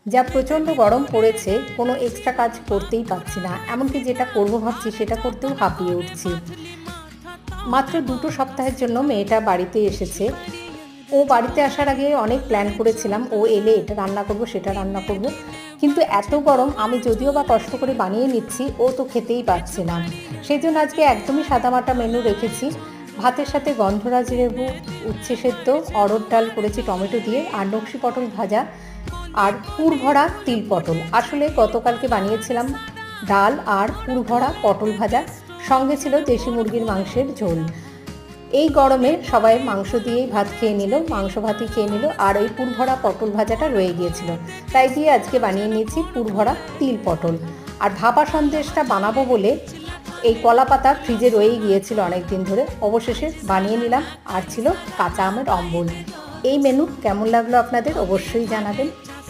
যা প্রচণ্ড গরম পড়েছে, কোনো এক্সট্রা কাজ করতেই পারছি না, এমনকি যেটা করবো ভাবছি সেটা করতেও হাঁপিয়ে উঠছি। মাত্র 2 সপ্তাহের জন্য মেয়েটা বাড়িতে এসেছে। ও বাড়িতে আসার আগে অনেক প্ল্যান করেছিলাম, ও এলে এটা রান্না করব সেটা রান্না করব, কিন্তু এত গরম আমি যদিও বা কষ্ট করে বানিয়ে নিচ্ছি, ও তো খেতেই পারছে না। সেই জন্য আজকে একদমই সাদামাটা মেনু রেখেছি। ভাতের সাথে গন্ধরাজ লেবু, উচ্ছে সেদ্ধ, অড়হর ডাল করেছি টমেটো দিয়ে, আর নকশি পটল ভাজা, আর পুর ভরা তিল পটল। আসলে গতকালকে বানিয়েছিলাম ডাল আর পুর ভরা পটল ভাজা, সঙ্গে ছিল দেশি মুরগির মাংসের ঝোল। এই গরমে সবাই মাংস দিয়েই ভাত খেয়ে নিল, মাংস ভাতই খেয়ে নিল, আর ওই পুর ভরা পটল ভাজাটা রয়ে গিয়েছিল, তাই দিয়ে আজকে বানিয়ে নিয়েছি পুর ভরা তিল পটল। আর ভাপা সন্দেশটা বানাবো বলে এই কলা পাতা ফ্রিজে রয়েই গিয়েছিল অনেক দিন ধরে, অবশেষে বানিয়ে নিলাম। আর ছিল কাঁচা আমের অম্বল। এই মেনু কেমন লাগলো আপনাদের অবশ্যই জানাবেন।